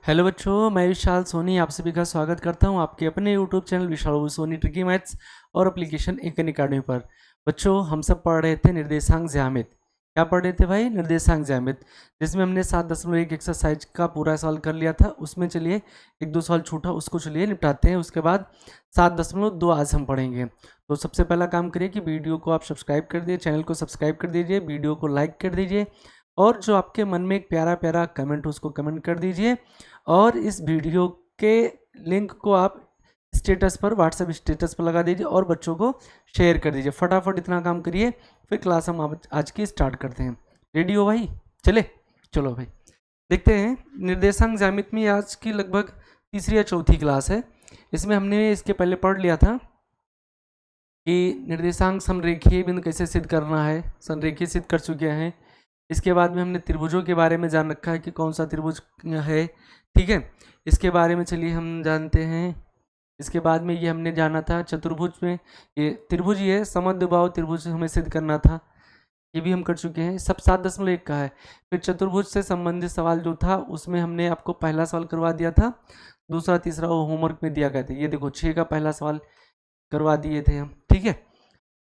Hello बच्चों, मैं विशाल सोनी आप सभी का स्वागत करता हूं आपके अपने यूट्यूब चैनल विशाल सोनी ट्रिकी मैथ्स और एप्लीकेशन एक अकेडमी पर। बच्चों, हम सब पढ़ रहे थे निर्देशांक ज्यामिति। क्या पढ़ रहे थे भाई? निर्देशांक ज्यामिति, जिसमें हमने 7.1 एक्सरसाइज का पूरा सवाल कर लिया था। उसमें चलिए एक दो सवाल छूटा, उसको चलिए निपटाते हैं। उसके बाद 7.2 आज हम पढ़ेंगे। तो सबसे पहला काम करिए कि वीडियो को आप सब्सक्राइब कर दीजिए, चैनल को सब्सक्राइब कर दीजिए, वीडियो को लाइक कर दीजिए और जो आपके मन में एक प्यारा प्यारा कमेंट उसको कमेंट कर दीजिए। और इस वीडियो के लिंक को आप स्टेटस पर, व्हाट्सएप स्टेटस पर लगा दीजिए और बच्चों को शेयर कर दीजिए। फटाफट इतना काम करिए, फिर क्लास हम आज की स्टार्ट करते हैं। रेडी हो भाई? चलो भाई देखते हैं। निर्देशांक ज्यामिति में आज की लगभग तीसरी या चौथी क्लास है। इसमें हमने इसके पहले पढ़ लिया था कि निर्देशांक संरेखीय बिंदु कैसे सिद्ध करना है, संरेखीय सिद्ध कर चुके हैं। इसके बाद में हमने त्रिभुजों के बारे में जान रखा है कि कौन सा त्रिभुज है, ठीक है। इसके बारे में चलिए हम जानते हैं। इसके बाद में ये हमने जाना था चतुर्भुज में, ये त्रिभुज, ये समद्विबाहु त्रिभुज हमें सिद्ध करना था, ये भी हम कर चुके हैं। सब 7.1 का है। फिर चतुर्भुज से संबंधित सवाल जो था उसमें हमने आपको पहला सवाल करवा दिया था, दूसरा तीसरा वो होमवर्क में दिया गया था। ये देखो 6 का पहला सवाल करवा दिए थे हम, ठीक है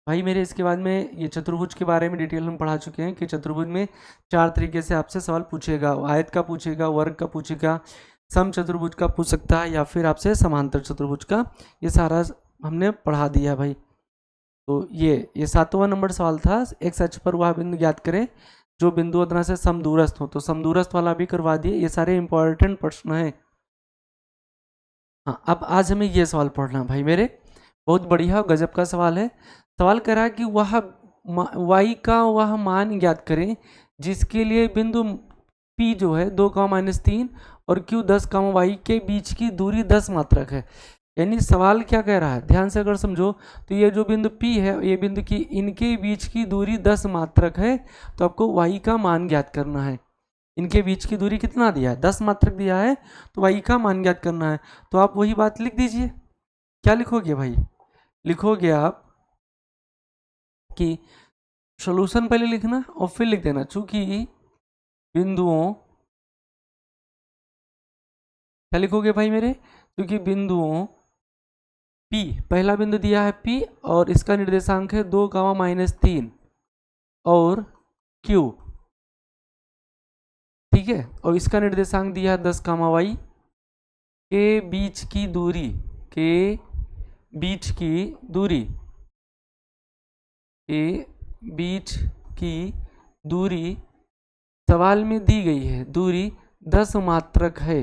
भाई मेरे। इसके बाद में ये चतुर्भुज के बारे में डिटेल हम पढ़ा चुके हैं कि चतुर्भुज में 4 तरीके से आपसे सवाल पूछेगा। आयत का पूछेगा, वर्ग का पूछेगा, सम चतुर्भुज का पूछ सकता है या फिर आपसे समांतर चतुर्भुज का। ये सारा हमने पढ़ा दिया भाई। तो ये 7वां नंबर सवाल था। एक अक्ष पर वह बिंदु ज्ञात करें जो बिंदु अदना से समदूरस्थ हो। तो समदूरस्थ वाला भी करवा दिए। ये सारे इंपॉर्टेंट प्रश्न हैं। हाँ, अब आज हमें ये सवाल पढ़ना भाई मेरे, बहुत बढ़िया गजब का सवाल है। सवाल करा कि वह y का वह मान ज्ञात करें जिसके लिए बिंदु P जो है 2, और Q 10, y के बीच की दूरी 10 मात्रक है। यानी सवाल क्या कह रहा है, ध्यान से अगर समझो तो ये जो बिंदु P है, ये बिंदु की इनके बीच की दूरी 10 मात्रक है। तो आपको y का मान ज्ञात करना है। इनके बीच की दूरी कितना दिया है? 10 मात्रक दिया है, तो y का मान ज्ञात करना है। तो आप वही बात लिख दीजिए। क्या लिखोगे भाई? लिखोगे आप कि सॉल्यूशन पहले लिखना और फिर लिख देना, चूंकि बिंदुओं, क्या लिखोगे भाई मेरे? क्योंकि बिंदुओं P, पहला बिंदु दिया है P और इसका निर्देशांक है 2, और Q, ठीक है, और इसका निर्देशांक दिया है 10, y के बीच की दूरी, के बीच की दूरी, के बीच की दूरी सवाल में दी गई है, दूरी 10 मात्रक है,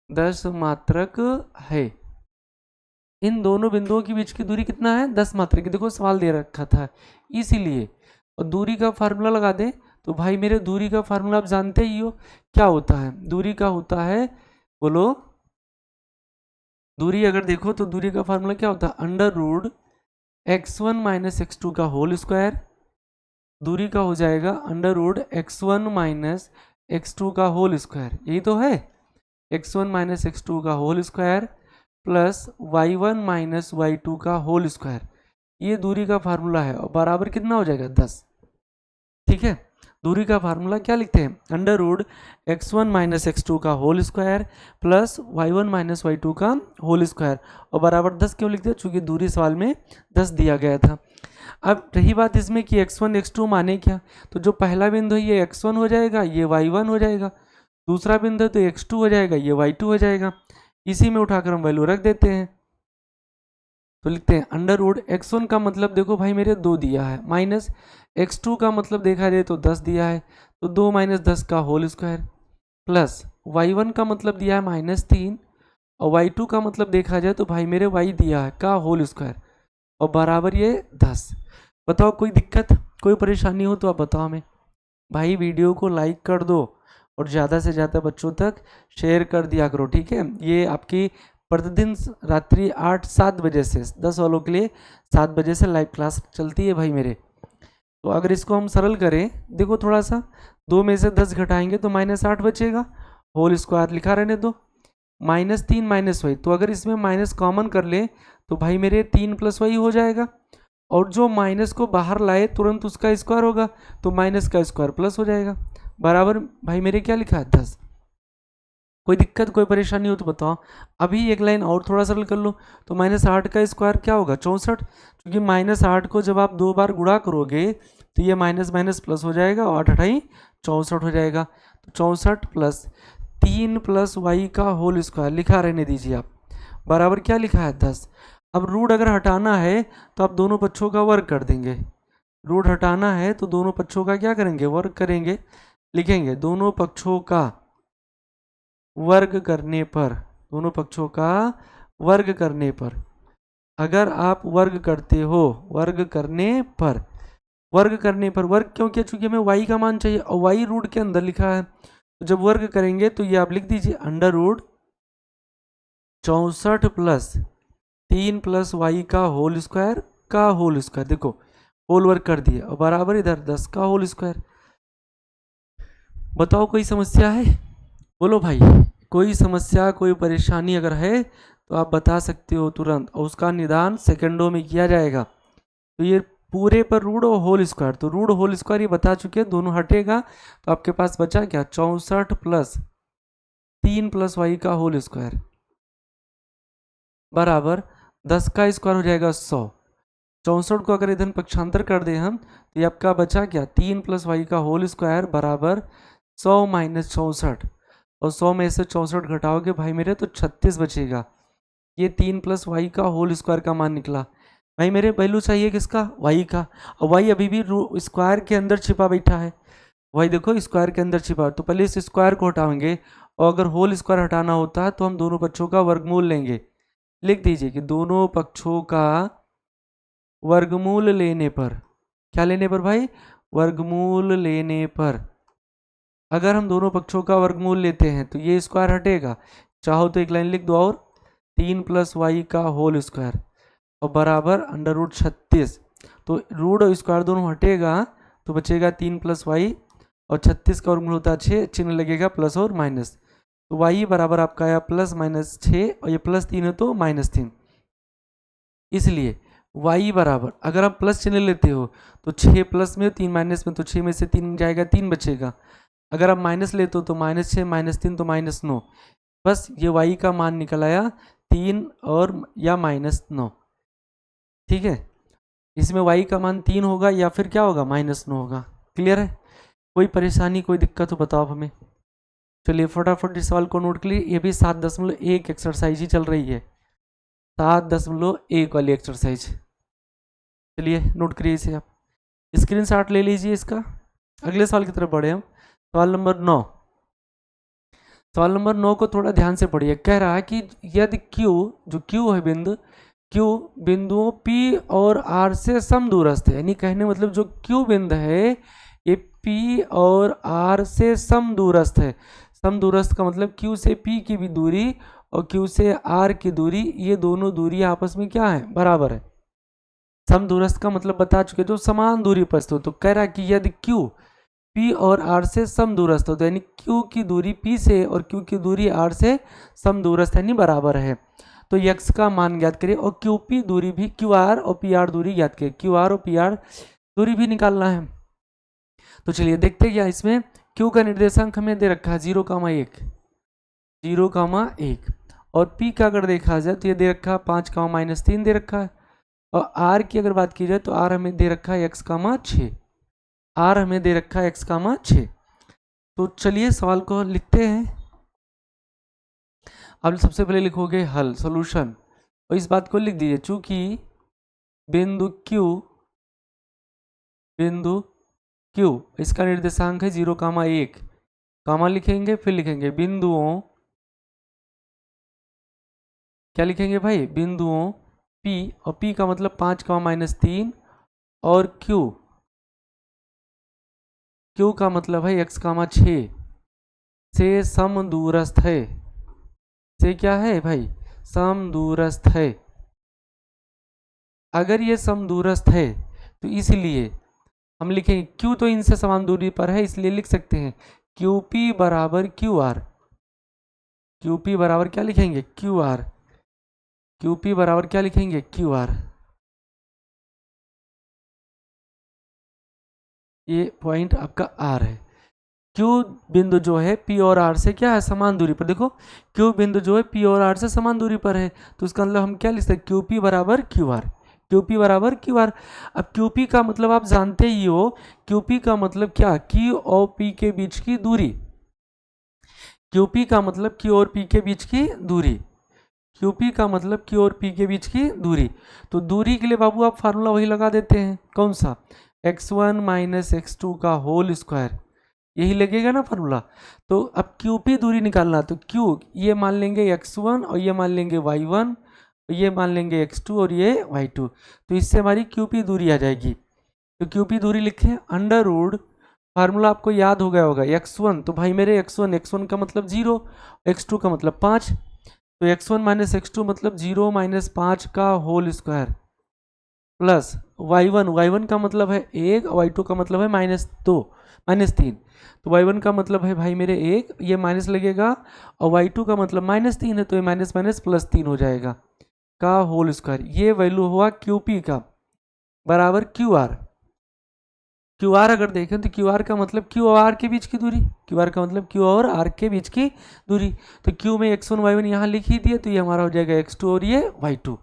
10 मात्रक है। इन दोनों बिंदुओं के बीच की दूरी कितना है? 10 मात्रक। देखो सवाल दे रखा था इसीलिए। और दूरी का फार्मूला लगा दें तो भाई मेरे, दूरी का फार्मूला आप जानते ही हो क्या होता है। दूरी का होता है, बोलो, दूरी अगर देखो तो दूरी का फार्मूला क्या होता है? √x1 - x2 का होल स्क्वायर। दूरी का हो जाएगा √x1 - x2 का होल स्क्वायर, यही तो है। x1 - x2 का whole square plus y1 - y2 का होल स्क्वायर, ये दूरी का फार्मूला है। और बराबर कितना हो जाएगा? 10, ठीक है। दूरी का फार्मूला क्या लिखते हैं? √x1 - x2 का whole square plus y1 - y2 का होल स्क्वायर, और बराबर 10 क्यों लिखते हैं? चूंकि दूरी सवाल में 10 दिया गया था। अब रही बात इसमें कि x1 x2 माने क्या, तो जो पहला बिंदु है ये x1 हो जाएगा, ये y1 हो जाएगा। दूसरा बिंदु तो x2 हो जाएगा, ये y2 हो जाएगा। इसी में उठाकर हम वैल्यू रख देते हैं। तो लिखते हैं √x1 का मतलब देखो भाई मेरे 2 दिया है, माइनस x2 का मतलब देखा जाए तो 10 दिया है, तो 2 - 10 का होल स्क्वायर प्लस y1 का मतलब दिया है -3, और y2 का मतलब देखा जाए तो भाई मेरे y दिया है का होल स्क्वायर, और बराबर ये 10। बताओ कोई दिक्कत, कोई परेशानी हो तो आप बताओ हमें। भाई वीडियो को लाइक कर दो और ज़्यादा से ज़्यादा बच्चों तक शेयर कर दिया करो, ठीक है। ये आपकी प्रतिदिन रात्रि 8-7 बजे से 10 वालों के लिए 7 बजे से लाइव क्लास चलती है भाई मेरे। तो अगर इसको हम सरल करें, देखो थोड़ा सा, 2 में से 10 घटाएंगे तो -8 बचेगा, होल स्क्वायर लिखा रहने दो, -3 - y। तो अगर इसमें माइनस कॉमन कर ले तो भाई मेरे 3 + y हो जाएगा, और जो माइनस को बाहर लाए तुरंत उसका स्क्वायर होगा, तो माइनस का स्क्वायर प्लस हो जाएगा, बराबर भाई मेरे क्या लिखा है? 10। कोई दिक्कत कोई परेशानी हो तो बताओ। अभी एक लाइन और थोड़ा सरल कर लो, तो -8 का स्क्वायर क्या होगा 64, क्योंकि -8 को जब आप 2 बार गुणा करोगे तो ये माइनस माइनस प्लस हो जाएगा और 8 8 64 हो जाएगा। तो 64 प्लस 3 प्लस वाई का होल स्क्वायर लिखा रहने दीजिए आप, बराबर क्या लिखा है 10। अब रूट अगर हटाना है तो आप दोनों पक्षों का वर्ग कर देंगे, रूट हटाना है तो दोनों पक्षों का क्या करेंगे वर्ग करेंगे, लिखेंगे दोनों पक्षों का वर्ग करने पर, दोनों पक्षों का वर्ग करने पर, अगर आप वर्ग करते हो वर्ग करने पर, वर्ग करने पर, वर्ग क्यों किया चूंकि हमें y का मान चाहिए और y रूट के अंदर लिखा है, तो जब वर्ग करेंगे तो ये आप लिख दीजिए under root 64 plus 3 plus y का होल स्क्वायर का होल स्क्वायर, देखो होल वर्ग कर दिए और बराबर इधर 10 का होल स्क्वायर। बताओ कोई समस्या है, बोलो भाई, कोई समस्या कोई परेशानी अगर है तो आप बता सकते हो तुरंत, और उसका निदान सेकंडों में किया जाएगा। तो ये पूरे पर रूट और होल स्क्वायर, तो रूट होल स्क्वायर ये बता चुके हैं, दोनों हटेगा तो आपके पास बचा क्या 64 प्लस 3 प्लस वाई का होल स्क्वायर बराबर 10 का स्क्वायर हो जाएगा 100। 64 को अगर इधर पक्षांतर कर दें हम तो ये आपका बचा क्या 3 प्लस वाई का होल स्क्वायर बराबर 100 माइनस 64, और 100 में से 64 घटाओगे भाई मेरे तो 36 बचेगा। ये 3 प्लस वाई का होल स्क्वायर का मान निकला। भाई मेरे वैल्यू चाहिए किसका वाई का, और वाई अभी भी स्क्वायर के अंदर छिपा बैठा है, वाई देखो स्क्वायर के अंदर छिपा, तो पहले इस स्क्वायर को हटाएंगे, और अगर होल स्क्वायर हटाना होता है तो हम दोनों पक्षों का वर्गमूल लेंगे। लिख दीजिए कि दोनों पक्षों का वर्गमूल लेने पर, क्या लेने पर भाई वर्गमूल लेने पर, अगर हम दोनों पक्षों का वर्गमूल लेते हैं तो ये स्क्वायर हटेगा, चाहो तो एक लाइन लिख दो और 3 प्लस वाई का होल स्क्वायर और बराबर अंडर रूट 36, तो रूट और स्क्वायर दोनों हटेगा तो बचेगा 3 प्लस वाई, और 36 का वर्गमूल होता है 6, चिन्ह लगेगा प्लस और माइनस, तो वाई बराबर आपका आया प्लस माइनस 6 और ये प्लस 3 है तो -3, इसलिए y बराबर अगर आप प्लस चिन्ह लेते हो तो 6 प्लस में 3 माइनस में, तो 6 में से 3 जाएगा 3 बचेगा, अगर आप माइनस लेते हो तो -6 -3 तो -9, बस ये y का मान निकल आया 3 और या -9। ठीक है, इसमें y का मान 3 होगा या फिर क्या होगा -9 होगा। क्लियर है, कोई परेशानी कोई दिक्कत हो बताओ हमें। चलिए फटाफट इस सवाल को नोट कर लिए, ये भी 7.1 एक्सरसाइज ही चल रही है, 7.1 वाली एक्सरसाइज। चलिए नोट करिए इसे, आप स्क्रीनशॉट ले लीजिए इसका। अगले सवाल की तरफ बढ़े हम, सवाल नंबर 9। सवाल नंबर 9 को थोड़ा ध्यान से पढ़िए, कह रहा है कि यदि Q, जो Q है बिंदु, Q बिंदुओं P और R से समदूरस्थ है, यानी कहने मतलब जो Q बिंदु है ये P और R से समदूरस्थ है। समदूरस्थ का मतलब Q से P की भी दूरी और Q से R की दूरी, ये दोनों दूरी आपस में क्या है बराबर है। समदूरस्थ का मतलब बता चुके जो समान दूरी पर स्थित हो, तो कह रहा है कि यदि Q P और R से समदूरस्थ हो, तो यानी Q की दूरी P से और Q की दूरी R से समदूरस्थ यानी बराबर है, तो x का मान ज्ञात करिए, और QP दूरी भी QR और PR दूरी ज्ञात करिए, QR और PR दूरी भी निकालना है। तो चलिए देखते क्या इसमें, Q का निर्देशांक हमें दे रखा है 0,1, 0,1, और P का अगर देखा जाए तो ये दे रखा है 5,-3 दे रखा है, और R की अगर बात की जाए तो R हमें दे रखा है x, 6, R हमें दे रखा है x, 6। तो चलिए सवाल को लिखते हैं। अब सबसे पहले लिखोगे हल सॉल्यूशन, और इस बात को लिख दीजिए चूंकि बिंदु Q इसका निर्देशांक है 0,1, कामा लिखेंगे, फिर लिखेंगे बिंदुओं, क्या लिखेंगे भाई बिंदुओं P, और P का मतलब 5,-3, और Q का मतलब है x, 6 से समदूरस्थ है, से क्या है भाई समदूरस्थ है। अगर ये समदूरस्थ है तो इसलिए हम लिखेंगे Q तो इनसे समान दूरी पर है, इसलिए लिख सकते हैं QP बराबर QR, QP बराबर क्या लिखेंगे QR, QP बराबर क्या लिखेंगे QR। ये पॉइंट आपका R है। क्यू बिंदु जो है पी और आर से क्या है, समान दूरी पर। देखो क्यू बिंदु जो है पी और आर से समान दूरी पर है, तो इसका मतलब हम क्या लिख सकते हैं, क्यू पी बराबर क्यू आर। क्यू पी बराबर क्यू आर। अब क्यू पी का मतलब आप जानते ही हो, क्यू पी का मतलब क्या, क्यू और पी के बीच की दूरी। क्यू पी का मतलब क्यू और पी के बीच की दूरी। क्यू पी का मतलब क्यू और पी के बीच की दूरी। तो दूरी के लिए बाबू आप फार्मूला वही लगा देते हैं, कौन सा, x1 माइनस एक्स का होल स्क्वायर, यही लगेगा ना फार्मूला। तो अब क्यू पी दूरी निकालना, तो क्यू ये मान लेंगे x1 और ये मान लेंगे y1, ये मान लेंगे x2 और ये y2, तो इससे हमारी क्यू पी दूरी आ जाएगी। तो क्यू पी दूरी लिखें, अंडर रूड, फार्मूला आपको याद हो गया होगा, x1 तो भाई मेरे x1 का मतलब 0, x2 का मतलब 5, तो x1 माइनस एक्स मतलब 0 माइनस 5 का होल स्क्वायर प्लस y1 का मतलब है 1, y2 का मतलब है -2 -3, तो y1 का मतलब है भाई मेरे 1, ये माइनस लगेगा, और y2 का मतलब -3 है, तो ये माइनस माइनस प्लस 3 हो जाएगा का होल स्क्वायर। ये वैल्यू हुआ क्यू पी का बराबर क्यू आर। क्यू आर अगर देखें तो क्यू आर का मतलब क्यू और आर के बीच की दूरी, क्यू आर का मतलब क्यू और आर के बीच की दूरी। तो क्यू में x1 y1 यहाँ लिख ही दिए, तो ये हमारा हो जाएगा x2 और ये y2।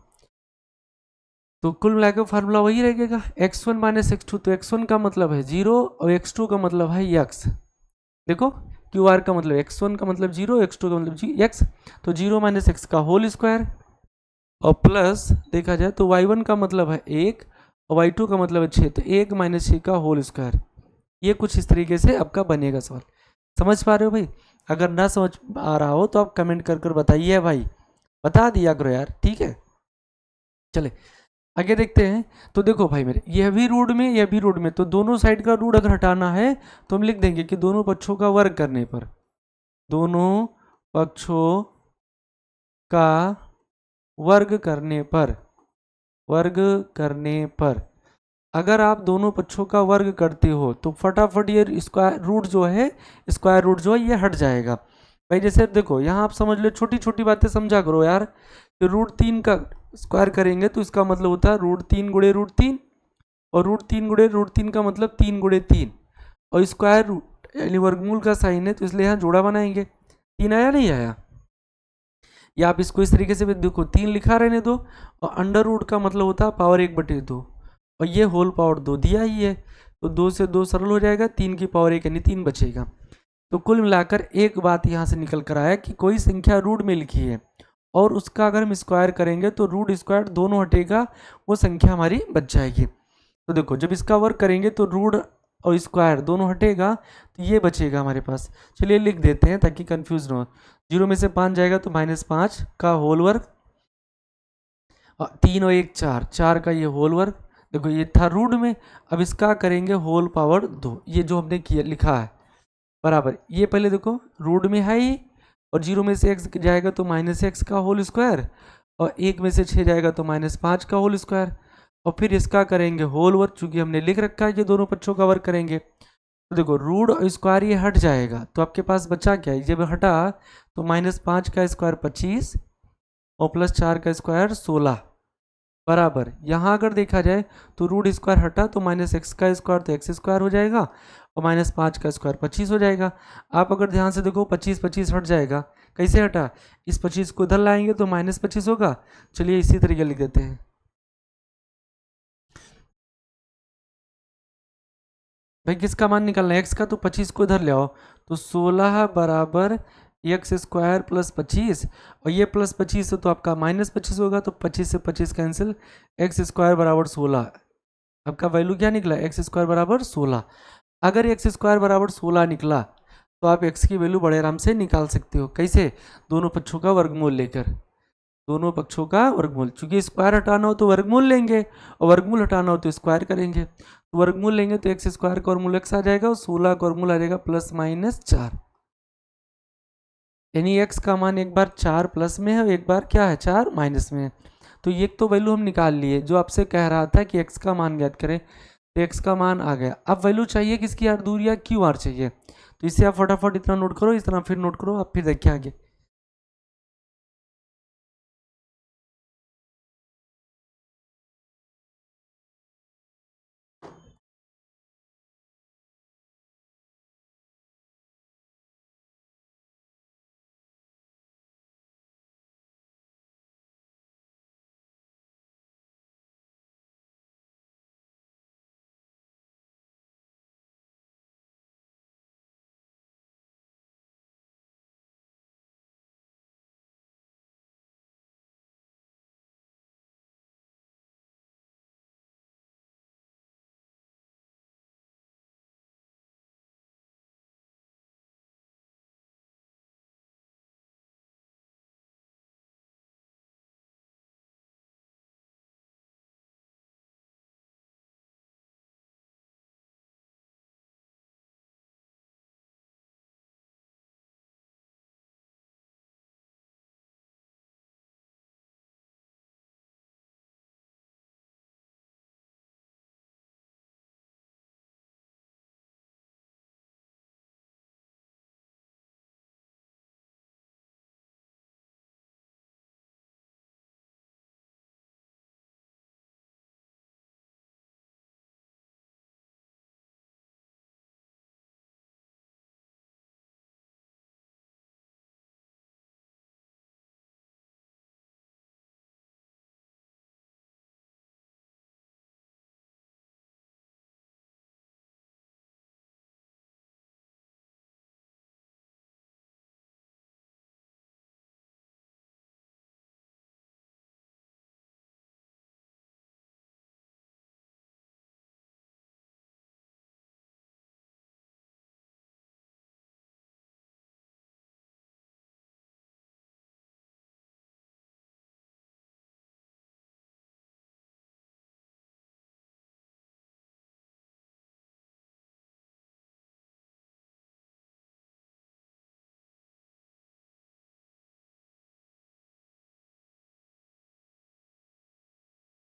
तो कुल मिलाकर फार्मूला वही रहेगा, x1 माइनस एक्स, तो x1 का मतलब है 0 और x2 का मतलब है x। देखो क्यू आर का मतलब x1 का मतलब 0, x2 का मतलब x, तो 0 माइनस एक्स का होल स्क्वायर, और प्लस देखा जाए तो y1 का मतलब है 1 और y2 का मतलब है 6, तो 1 माइनस 6 का होल स्क्वायर। ये कुछ इस तरीके से आपका बनेगा सवाल। समझ पा रहे हो भाई? अगर ना समझ आ रहा हो तो आप कमेंट कर कर बताइए भाई, बता दिया करो यार, ठीक है। चले आगे देखते हैं। तो देखो भाई मेरे, यह भी रूट में यह भी रूट में, तो दोनों साइड का रूट अगर हटाना है तो हम लिख देंगे कि दोनों पक्षों का वर्ग करने पर, दोनों पक्षों का वर्ग करने पर, वर्ग करने पर अगर आप दोनों पक्षों का वर्ग करते हो तो फटाफट ये स्क्वायर रूट जो है, स्क्वायर रूट जो है ये हट जाएगा। भाई जैसे देखो यहाँ आप समझ लो, छोटी छोटी बातें समझा करो यार। तो रूट 3 का स्क्वायर करेंगे तो इसका मतलब होता है रूट 3 गुड़े रूट 3, और रूट 3 गुड़े रूट 3 का मतलब 3 गुड़े 3, और स्क्वायर रूट यानी वर्गमूल का साइन है, तो इसलिए यहाँ जोड़ा बनाएंगे। 3 आया नहीं आया, या आप इसको इस तरीके से भी देखो, 3 लिखा रहने दो, और अंडर रूट का मतलब होता है पावर 1/2, और ये होल पावर 2 दिया ही है, तो 2 से 2 सरल हो जाएगा, 3 की पावर 1 यानी 3 बचेगा। तो कुल मिलाकर एक बात यहाँ से निकल कर आया कि कोई संख्या रूट में लिखी है और उसका अगर हम स्क्वायर करेंगे तो रूट स्क्वायर दोनों हटेगा, वो संख्या हमारी बच जाएगी। तो देखो जब इसका वर्क करेंगे तो रूट और स्क्वायर दोनों हटेगा, तो ये बचेगा हमारे पास। चलिए लिख देते हैं ताकि कंफ्यूज ना हो। 0 में से 5 जाएगा तो -5 का होल वर्ग, और 3 और 1 4, 4 का ये होल वर्ग। देखो ये था रूट में, अब इसका करेंगे होल पावर 2, ये जो हमने किया लिखा है बराबर, ये पहले देखो रूट में है ही, और 0 में से x जाएगा तो -x का होल स्क्वायर, और 1 में से 6 जाएगा तो -5 का होल स्क्वायर, और फिर इसका करेंगे होल वर्ग, चूंकि हमने लिख रखा है कि दोनों पक्षों का वर्ग करेंगे। तो देखो रूट और स्क्वायर ये हट जाएगा, तो आपके पास बचा क्या है, जब हटा तो -5 का स्क्वायर 25 और +4 का स्क्वायर 16 बराबर, यहाँ अगर देखा जाए तो रूट स्क्वायर हटा तो -x का स्क्वायर तो एक्स स्क्वायर हो जाएगा, और -5 का स्क्वायर 25 हो जाएगा। आप अगर ध्यान से देखो 25 25 हट जाएगा, कैसे हटा, इस 25 को इधर लाएंगे तो -25 होगा। चलिए इसी तरीके लिख देते हैं भाई, किसका मान निकालना है, एक्स का, तो 25 को इधर ले आओ, तो 16 बराबर एक्स स्क्वायर +25, और ये +25 है तो आपका -25 होगा, तो 25 से 25 कैंसिल, एक्स स्क्वायर बराबर 16। आपका वैल्यू क्या निकला, एक्स स्क्वायर बराबर 16। अगर एक्स स्क्वायर बराबर 16 निकला तो आप एक्स की वैल्यू बड़े आराम से निकाल सकते हो, कैसे, दोनों पक्षों का वर्गमूल लेकर, दोनों पक्षों का वर्गमूल, चूंकि स्क्वायर हटाना हो तो वर्गमूल लेंगे, और वर्गमूल हटाना हो तो स्क्वायर करेंगे, तो वर्गमूल लेंगे तो एक्स स्क्वायर का वर्गमूल एक्स आ जाएगा, और 16 का वर्गमूल आ जाएगा +-4, यानी एक्स का मान एक बार 4 प्लस में है और एक बार क्या है 4 माइनस में है। तो ये तो वैल्यू हम निकाल लिए, जो आपसे कह रहा था कि एक्स का मान ज्ञात करें, तो एक्स का मान आ गया। अब वैल्यू चाहिए किसकी यार, दूर या क्यू आर चाहिए, तो इसे आप फटाफट इतना नोट करो, इस तरह फिर नोट करो, आप फिर देखिए आगे।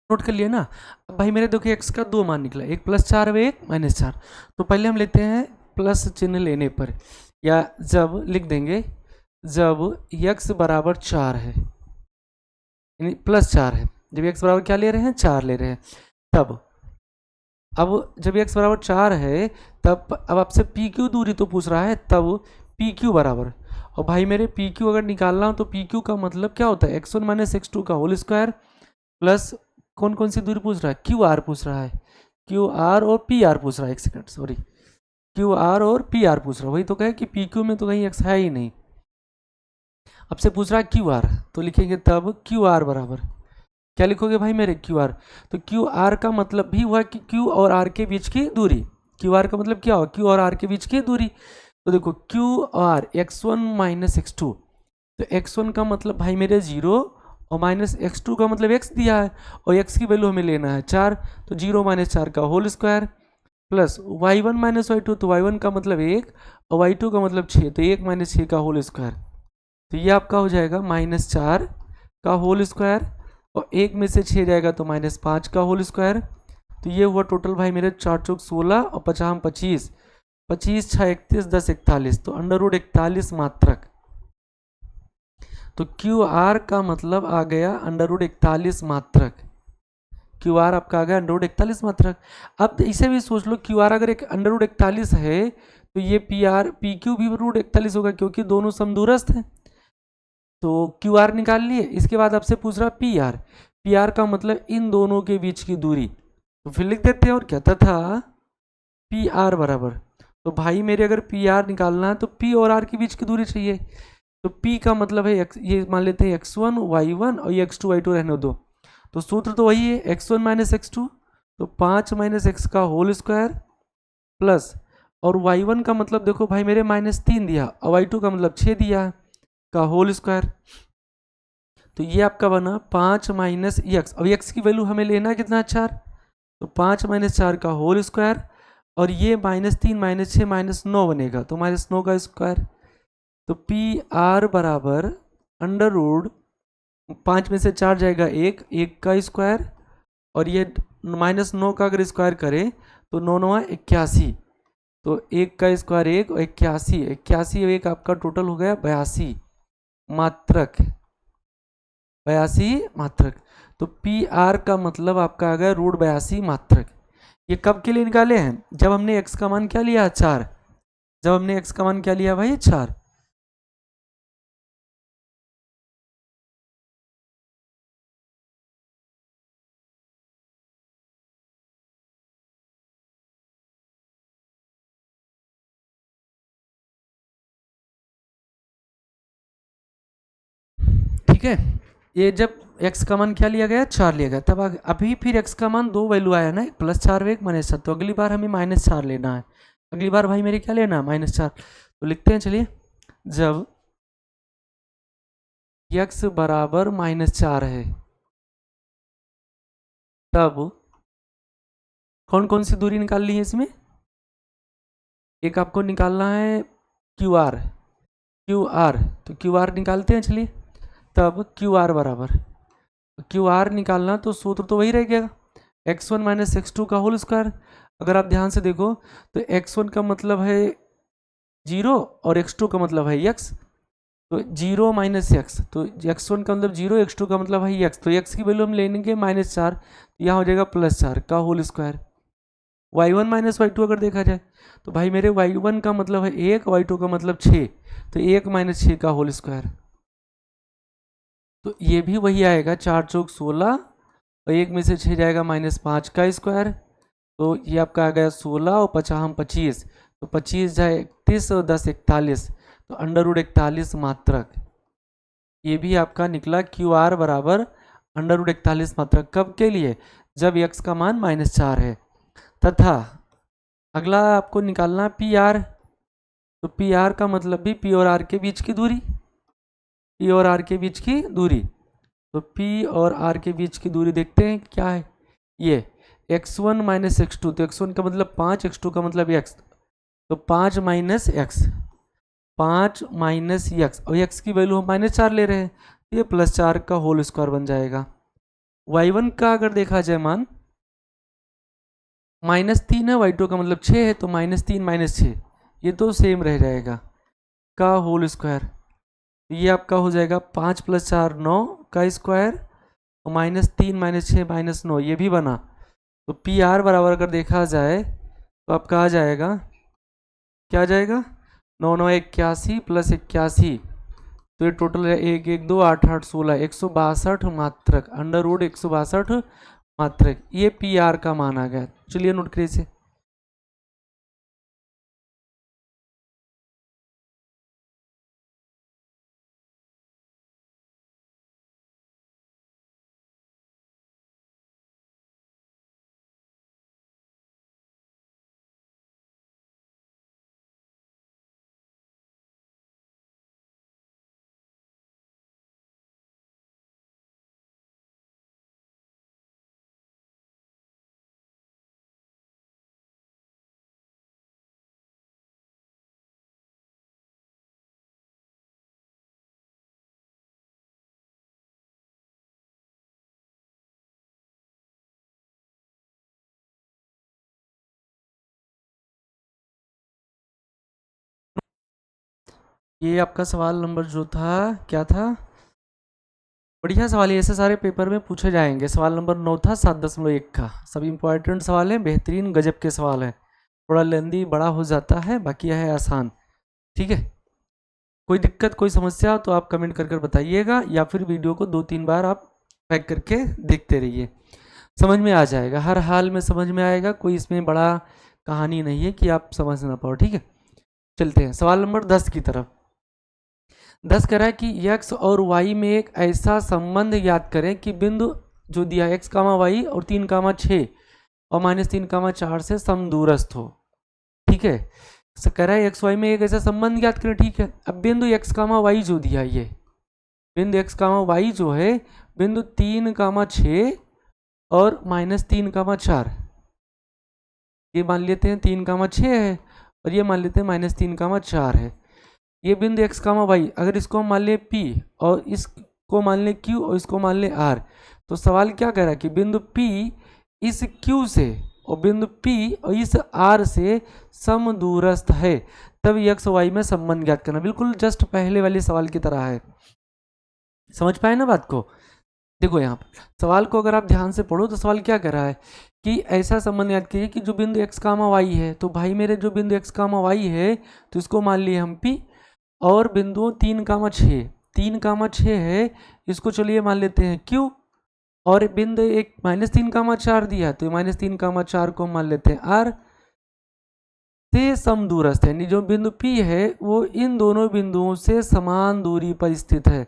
नोट कर लिया ना। अब भाई मेरे देखो एक्स का दो मान निकला, एक +4 है एक -4। तो पहले हम लेते हैं प्लस चिन्ह लेने पर, या जब लिख देंगे जब x बराबर 4 है, यानी +4 है, जब x बराबर क्या ले रहे हैं 4 ले रहे हैं, तब अब जब x बराबर 4 है तब अब आपसे पी क्यू दूरी तो पूछ रहा है, तब पी क्यू बराबर, और भाई मेरे पी क्यू अगर निकालना हो तो पी क्यू का मतलब क्या होता है x1 - x2 का होल स्क्वायर प्लस कौन कौन सी दूरी पूछ रहा है, क्यू आर पूछ रहा है, क्यू आर और पी आर पूछ रहा है, एक सेकंड सॉरी, क्यू आर और पी आर पूछ रहा है, वही तो कहे कि पी क्यू में तो कहीं एक्स है ही नहीं, अब से पूछ रहा है क्यू आर, तो लिखेंगे तब क्यू आर बराबर क्या लिखोगे भाई मेरे क्यू आर, तो क्यू आर का मतलब भी हुआ कि क्यू और आर के बीच की दूरी, क्यू आर का मतलब क्या हुआ क्यू और आर के बीच की दूरी, तो देखो क्यू आर x1 - x2, तो x1 का मतलब भाई मेरे 0 और -x2 का मतलब x दिया है, और x की वैल्यू हमें लेना है 4, तो 0 - 4 का whole square plus y1 - y2, तो y1 का मतलब 1 और y2 का मतलब 6, तो 1 - 6 का होल स्क्वायर, तो ये आपका हो जाएगा -4 का होल स्क्वायर, और 1 में से 6 जाएगा तो -5 का होल स्क्वायर, तो ये हुआ टोटल भाई मेरे 4 चौक 16 और 50 25, 25 6 31 10 41, तो √41 मात्रक, तो क्यू आर का मतलब आ गया √41 मात्रक, क्यू आर आपका आ गया √41 मात्रक। अब इसे भी सोच लो क्यू आर अगर एक √41 है तो ये पी आर पी क्यू भी √41 होगा, क्योंकि दोनों समदूरस्थ हैं, तो क्यू आर निकाल लिए। इसके बाद आपसे पूछ रहा पी आर, पी आर का मतलब इन दोनों के बीच की दूरी, तो फिर लिख देते हैं और क्या था पी आर बराबर, तो भाई मेरे अगर पी आर निकालना है तो पी और आर के बीच की दूरी चाहिए, तो P का मतलब है ये मान लेते हैं x1 y1 और ये x2 y2 रहने दो, तो सूत्र तो वही है x1 - x2, तो 5 - x का होल स्क्वायर प्लस, और y1 का मतलब देखो भाई मेरे -3 दिया और y2 का मतलब 6 दिया का होल स्क्वायर, तो ये आपका बना 5 - x, अब x की वैल्यू हमें लेना है कितना 4, तो 5 - 4 का होल स्क्वायर, और ये -3 - 6 -9 बनेगा, तो -9 का स्क्वायर, तो पी आर बराबर अंडर रूट 5 में से 4 जाएगा 1, 1 का स्क्वायर, और ये -9 का अगर स्क्वायर करें तो 9 9 81, तो 1 का स्क्वायर 1 और 81, 81 और 1 आपका टोटल हो गया 82 मात्रक, 82 मात्रक, तो पी आर का मतलब आपका आ गया √82 मात्रक। ये कब के लिए निकाले हैं, जब हमने x का मान क्या लिया 4, जब हमने x का मान क्या लिया भाई 4, ठीक है। ये जब x का मान क्या लिया गया 4 लिया गया, तब अभी फिर x का मान दो वैल्यू आया ना, एक +4 और एक -7, तो अगली बार हमें -4 लेना है, अगली बार भाई मेरे क्या लेना है -4, तो लिखते हैं चलिए, जब x बराबर -4 है तब कौन कौन सी दूरी निकाल ली है इसमें, एक आपको निकालना है क्यू आर, क्यू आर, तो क्यू आर निकालते हैं चलिए, तब क्यू आर बराबर, क्यू आर निकालना तो सूत्र तो वही रहेगा x1 - x2 का होल स्क्वायर, अगर आप ध्यान से देखो तो x1 का मतलब है 0 और x2 का मतलब है x, तो 0 - x, तो x1 का मतलब 0, x2 का मतलब है x, तो x की वैल्यू हम लेंगे -4, तो यहाँ हो जाएगा +4 का होल स्क्वायर, y1 - y2 अगर देखा जाए तो भाई मेरे y1 का मतलब है 1, y2 का मतलब 6, तो 1 - 6 का होल स्क्वायर, तो ये भी वही आएगा 4 चौक 16 और 1 में से 6 जाएगा -5 का स्क्वायर, तो ये आपका आ गया 16 और 50 25, तो 25 जाए 31 और 10 41, तो √41 मात्रक, ये भी आपका निकला क्यू आर बराबर √41 मात्रक, कब के लिए जब x का मान -4 है, तथा अगला आपको निकालना पी आर, तो पी आर का मतलब भी पी और आर के बीच की दूरी, पी और आर के बीच की दूरी, तो P और R के बीच की दूरी देखते हैं क्या है, ये x1 - x2, तो x1 का मतलब 5, x2 का मतलब x, तो 5 - x, 5 - x, और x की वैल्यू हम -4 ले रहे हैं, तो ये +4 का होल स्क्वायर बन जाएगा, y1 का अगर देखा जाए मान -3 है, y2 का मतलब 6 है, तो -3 -6 ये तो सेम रह जाएगा का होल स्क्वायर। ये आपका हो जाएगा 5 + 4 9 का स्क्वायर, और -3 -6 -9 ये भी बना। तो पी आर बराबर अगर देखा जाए तो आपका आ जाएगा, क्या आ जाएगा, 9 9 81 + 81, तो ये टोटल है 1 1 2 8 8 16 162 मात्रक, अंडर रूट 162 मात्रक, ये पी आर का मान आ गया। चलिए नोट करिए इसे। ये आपका सवाल नंबर जो था क्या था, बढ़िया सवाल है, ऐसे सारे पेपर में पूछे जाएंगे। सवाल नंबर 9 था 7.1 का। सब इंपॉर्टेंट सवाल है, बेहतरीन गजब के सवाल है। थोड़ा लेंदी बड़ा हो जाता है, बाकी है आसान। ठीक है, कोई दिक्कत कोई समस्या हो तो आप कमेंट कर कर बताइएगा, या फिर वीडियो को 2-3 बार आप पैक करके देखते रहिए, समझ में आ जाएगा। हर हाल में समझ में आएगा, कोई इसमें बड़ा कहानी नहीं है कि आप समझ ना पाओ। ठीक है, चलते हैं सवाल नंबर 10 की तरफ। 10 कह रहा है कि x और y में एक ऐसा संबंध याद करें कि बिंदु जो दिया x, y और 3, 6 और -3, 4 से समदूरस्थ हो। ठीक है, तो कह रहा है एक्स वाई में एक ऐसा संबंध याद करें। ठीक है, अब बिंदु x, y जो दिया, ये बिंदु x, y जो है बिंदु 3, 6 और -3, 4, ये मान लेते हैं 3, 6 है, और ये मान लेते हैं -3, 4 है। ये बिंदु x, y अगर इसको मान ले P और इसको मान ले Q और इसको मान ले R, तो सवाल क्या कह रहा है कि बिंदु P इस Q से और बिंदु P और इस R से समदूरस्थ है, तब x y में संबंध ज्ञात करना। बिल्कुल जस्ट पहले वाले सवाल की तरह है। समझ पाए ना बात को? देखो यहाँ पर सवाल को अगर आप ध्यान से पढ़ो तो सवाल क्या कह रहा है कि ऐसा संबंध याद कीजिए कि जो बिंदु x, y है, तो भाई मेरे जो बिंदु x, y है तो इसको मान लिए हम P, और बिंदुओं 3, 6 है, इसको चलिए मान लेते हैं Q, और बिंदु एक -3, 4 दिया तो -3, 4 को मान लेते हैं R से समदूरस्थ है, यानी जो बिंदु P है वो इन दोनों बिंदुओं से समान दूरी पर स्थित है।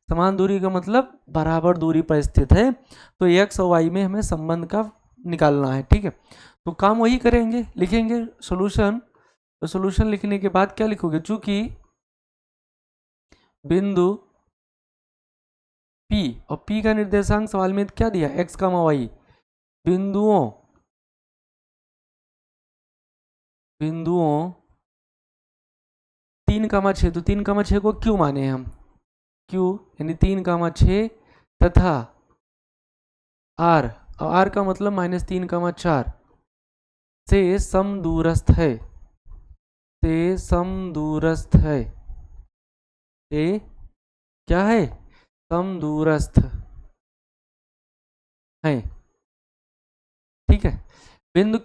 समान दूरी का मतलब बराबर दूरी पर स्थित है, तो x और y में हमें संबंध का निकालना है। ठीक है, तो काम वही करेंगे, लिखेंगे सॉल्यूशन। तो सॉल्यूशन लिखने के बाद क्या लिखोगे, चूंकि बिंदु P और P का निर्देशांक सवाल में क्या दिया, x, y, बिंदुओं 3, 6, तो 3, 6 को क्यों माने हम, Q यानी 3, 6 तथा R, और R का मतलब -3, 4 से समदूरस्थ है, से समदूरस्थ है, से क्या है, समदूरस्थ है। ठीक है, बिंदु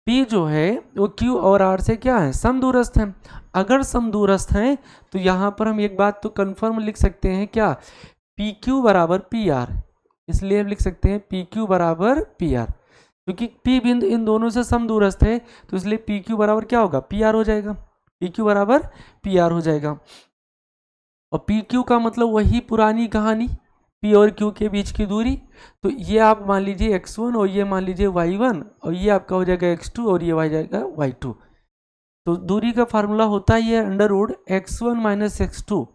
P जो है वो Q और R से क्या है, समदूरस्थ है। अगर समदूरस्थ हैं तो यहाँ पर हम एक बात तो कंफर्म लिख सकते हैं, क्या, PQ बराबर PR, इसलिए हम लिख सकते हैं PQ बराबर PR, क्योंकि P बिंदु इन दोनों से समदूरस्थ है, तो इसलिए PQ बराबर क्या होगा, PR हो जाएगा। PQ बराबर PR हो जाएगा, और PQ का मतलब वही पुरानी कहानी, P और Q के बीच की दूरी। तो ये आप मान लीजिए x1 और ये मान लीजिए y1, और ये आपका हो जाएगा x2 और ये हो जाएगा y2। तो दूरी का फार्मूला होता ही है √x1 - x2।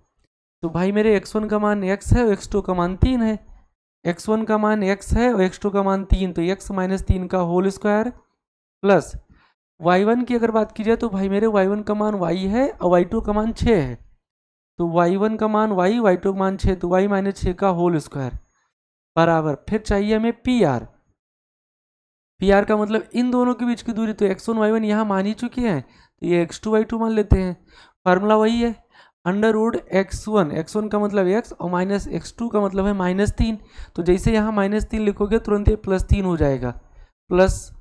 तो भाई मेरे x1 का मान x है और x2 का मान 3 है, x1 का मान x है और x2 का मान 3, तो x - 3 का होल स्क्वायर प्लस y1 की अगर बात की जाए तो भाई मेरे y1 का मान y है और y2 का मान 6 है, तो y1 का मान y, y2 का मान 6, तो y - 6 का होल स्क्वायर। बराबर, फिर चाहिए हमें पी आर। पी आर का मतलब इन दोनों के बीच की दूरी, तो x1 y1 यहाँ मान ही चुके हैं, तो ये x2 y2 मान लेते हैं। फार्मूला वही है, अंडर रूट x1 का मतलब x और माइनस x2 का मतलब है -3। तो जैसे यहाँ -3 लिखोगे तुरंत ये +3 हो जाएगा, प्लस,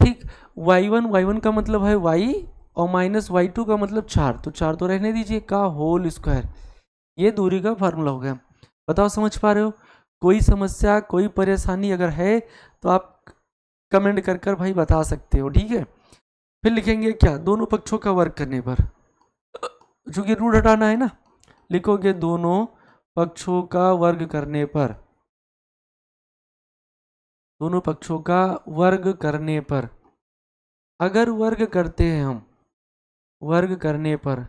ठीक। y1 का मतलब है y और माइनस y2 का मतलब 4, तो 4 तो रहने दीजिए, का होल स्क्वायर। ये दूरी का फार्मूला हो गया। बताओ समझ पा रहे हो? कोई समस्या, कोई परेशानी अगर है तो आप कमेंट कर कर भाई बता सकते हो, ठीक है। फिर लिखेंगे क्या, दोनों पक्षों का वर्ग करने पर, चूंकि रूट हटाना है ना, लिखोगे दोनों पक्षों का वर्ग करने पर, दोनों पक्षों का वर्ग करने पर, अगर वर्ग करते हैं हम, वर्ग करने पर,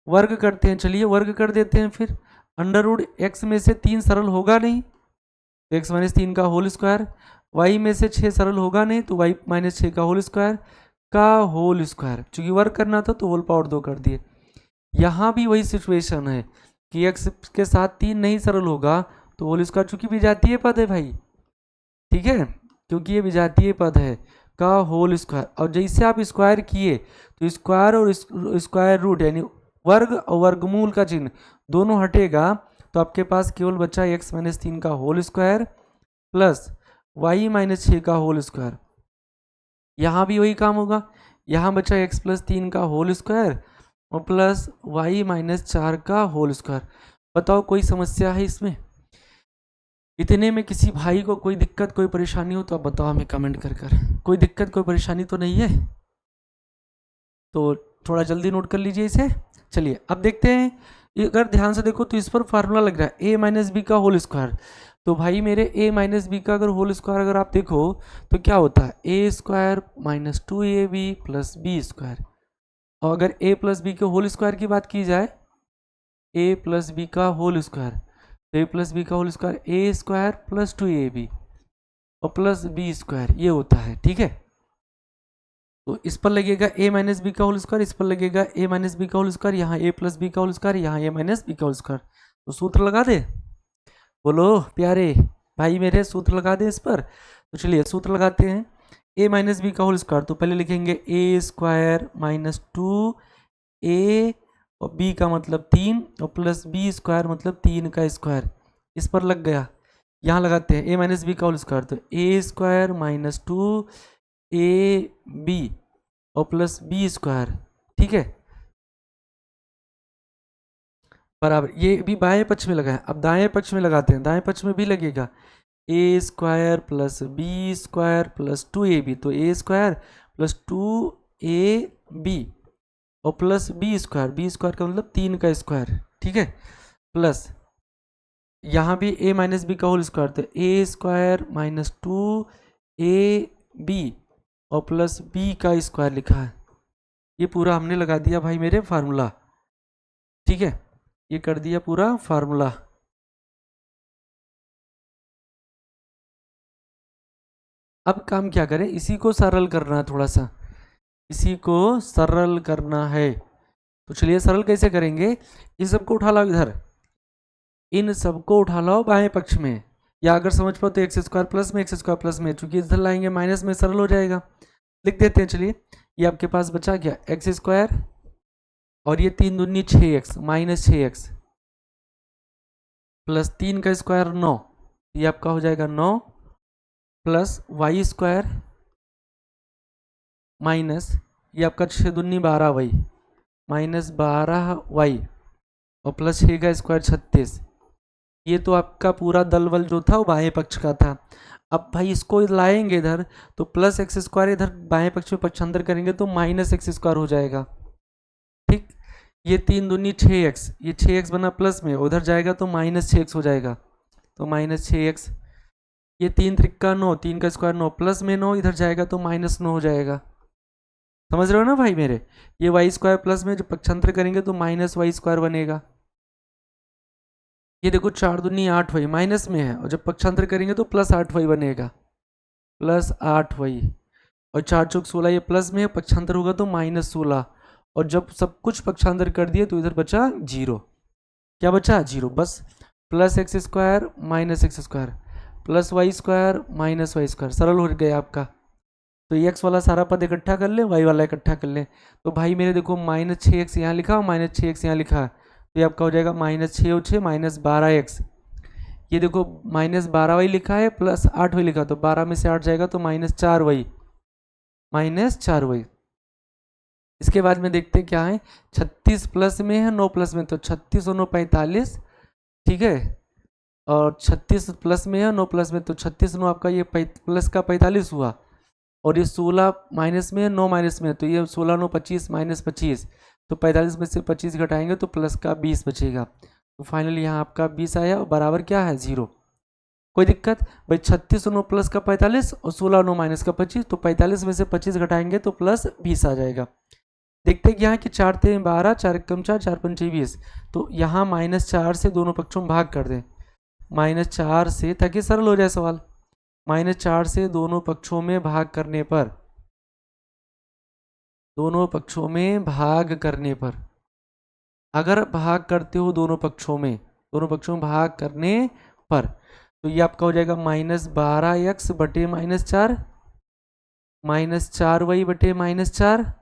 वर्ग करते हैं, चलिए वर्ग कर देते हैं। फिर अंडर रूट एक्स में से 3 सरल होगा नहीं, तो एक्स माइनस 3 का होल स्क्वायर, वाई में से 6 सरल होगा नहीं, तो वाई माइनस 6 का होल स्क्वायर, का होल स्क्वायर। चूंकि वर्ग करना था तो होल पावर 2 कर दिए। यहाँ भी वही सिचुएशन है कि एक्स के साथ 3 नहीं सरल होगा, तो होल स्क्वायर, चूंकि विजातीय पद है भाई, ठीक है, क्योंकि ये विजातीय पद है, का होल स्क्वायर। और जैसे आप स्क्वायर किए तो स्क्वायर और स्क्वायर रूट यानी वर्ग और वर्गमूल का चिन्ह दोनों हटेगा, तो आपके पास केवल बचा x माइनस 3 का whole square plus y minus 6 का होल स्क्वायर। यहाँ भी वही काम होगा, यहाँ बचा x प्लस 3 का होल स्क्वायर और प्लस y माइनस 4 का होल स्क्वायर। बताओ कोई समस्या है इसमें? इतने में किसी भाई को कोई दिक्कत, कोई परेशानी हो तो आप बताओ हमें कमेंट कर कर। कोई दिक्कत, कोई परेशानी तो नहीं है? तो थोड़ा जल्दी नोट कर लीजिए इसे। चलिए अब देखते हैं, अगर ध्यान से देखो तो इस पर फार्मूला लग रहा है a माइनस बी का होल स्क्वायर। तो भाई मेरे a माइनस बी का अगर होल स्क्वायर अगर आप देखो तो क्या होता है, a square minus 2ab plus b square. और अगर a प्लस बी के होल स्क्वायर की बात की जाए, a प्लस बी का होल स्क्वायर, तो a प्लस बी का whole square a square plus 2ab और प्लस बी स्क्वायर, ये होता है, ठीक है। तो इस पर लगेगा a माइनस बी का होल स्क्वायर, इस पर लगेगा a माइनस बी का होल स्क्वायर, यहाँ a प्लस बी का होल स्क्वायर, यहाँ a माइनस बी का होल स्क्वायर। तो सूत्र लगा दे, बोलो प्यारे भाई मेरे, सूत्र लगा दे इस पर। तो चलिए सूत्र लगाते हैं। a माइनस बी का होल स्क्वायर, तो पहले लिखेंगे a स्क्वायर माइनस 2a और b का मतलब 3 और प्लस बी स्क्वायर मतलब 3 का स्क्वायर, इस पर लग गया। यहाँ लगाते हैं a माइनस बी का होल स्क्वायर, तो a स्क्वायर माइनस 2ab और प्लस बी स्क्वायर, ठीक है, बराबर। ये भी बाएं पक्ष में लगा है, अब दाएं पक्ष में लगाते हैं, दाएं पक्ष में भी लगेगा a square plus b square plus 2ab, तो a स्क्वायर प्लस 2ab और प्लस बी स्क्वायर का मतलब 3 का स्क्वायर, ठीक है, प्लस यहाँ भी a माइनस बी का होल स्क्वायर, तो a स्क्वायर माइनस 2ab और प्लस b का स्क्वायर लिखा है। ये पूरा हमने लगा दिया भाई मेरे फार्मूला, ठीक है, ये कर दिया पूरा फार्मूला। अब काम क्या करें, इसी को सरल करना है, थोड़ा सा इसी को सरल करना है। तो चलिए सरल कैसे करेंगे, इन सबको उठा लाओ इधर, इन सबको उठा लाओ बाएं पक्ष में, या अगर समझ पाओ तो एक्स स्क्वायर प्लस में, एक्स स्क्वायर प्लस में, चूंकि इधर लाएंगे माइनस में सरल हो जाएगा, लिख देते हैं। चलिए ये आपके पास बचा क्या, एक्स स्क्वायर और ये 3 दूनी 6x माइनस 6x प्लस 3 का स्क्वायर 9, ये आपका हो जाएगा 9 प्लस वाई स्क्वायर माइनस ये आपका 6 दूनी 12y माइनस 12y और प्लस 6 का स्क्वायर 36। ये तो आपका पूरा दल बल जो था वो बाएं पक्ष का था। अब भाई इसको लाएंगे इधर, तो प्लस एक्स स्क्वायर इधर बाएं पक्ष में पक्षांतर करेंगे तो माइनस एक्स स्क्वायर हो जाएगा, ठीक। ये 3 दूनी 6x, ये 6x बना प्लस में, उधर जाएगा तो माइनस 6x हो जाएगा, तो माइनस 6x। ये 3 त्रिक्का 9, 3 का स्क्वायर 9 प्लस में 9 इधर जाएगा तो माइनस 9 हो जाएगा, समझ रहे हो ना भाई मेरे। ये वाई स्क्वायर प्लस में जब पक्षांतर करेंगे तो माइनस वाई स्क्वायर बनेगा। ये देखो 4 दूनी 8y माइनस में है, और जब पक्षांतर करेंगे तो प्लस 8y बनेगा, प्लस 8y और 4 चौक 16, ये प्लस में है, पक्षांतर होगा तो माइनस 16, और जब सब कुछ पक्षांतर कर दिए तो इधर बचा 0। क्या बचा, 0, बस plus x square minus x square. Plus y square minus y square, सरल हो गया आपका। तो एक्स वाला सारा पद इकट्ठा कर ले, वाई वाला इकट्ठा कर ले। तो भाई मेरे देखो माइनस 6x यहाँ लिखा और माइनस 6x यहाँ लिखा, तो ये आपका हो जाएगा माइनस 6 और 6 माइनस 12x। ये देखो माइनस 12y लिखा है प्लस 8y लिखा, तो 12 में से 8 जाएगा तो माइनस 4y, माइनस 4y। इसके बाद में देखते हैं क्या है, 36 प्लस में है 9 प्लस में, तो 36 और 9 45, ठीक है। और 36 प्लस में है 9 प्लस में, तो 36 9 आपका ये प्लस का 45 हुआ। और ये 16 माइनस में है 9 माइनस में, तो ये 16 9 25 माइनस 25, तो 45 में से 25 घटाएंगे तो प्लस का 20 बचेगा। तो फाइनली यहाँ आपका 20 आया और बराबर क्या है 0। कोई दिक्कत भाई, 36 9 प्लस का 45 और 16 9 माइनस का 25, तो 45 में से 25 घटाएंगे तो प्लस 20 आ जाएगा। देखते हैं यहाँ कि 4 × 12, 4 × 4, 4 × 5 20, तो यहाँ -4 से दोनों पक्षों में भाग कर दें, -4 से, ताकि सरल हो जाए सवाल। -4 से दोनों पक्षों में भाग करने पर, दोनों पक्षों में भाग करने पर, अगर भाग करते हो दोनों पक्षों में, दोनों पक्षों में भाग करने पर, तो ये आपका हो जाएगा -12x बटे -4, -4y बटे -4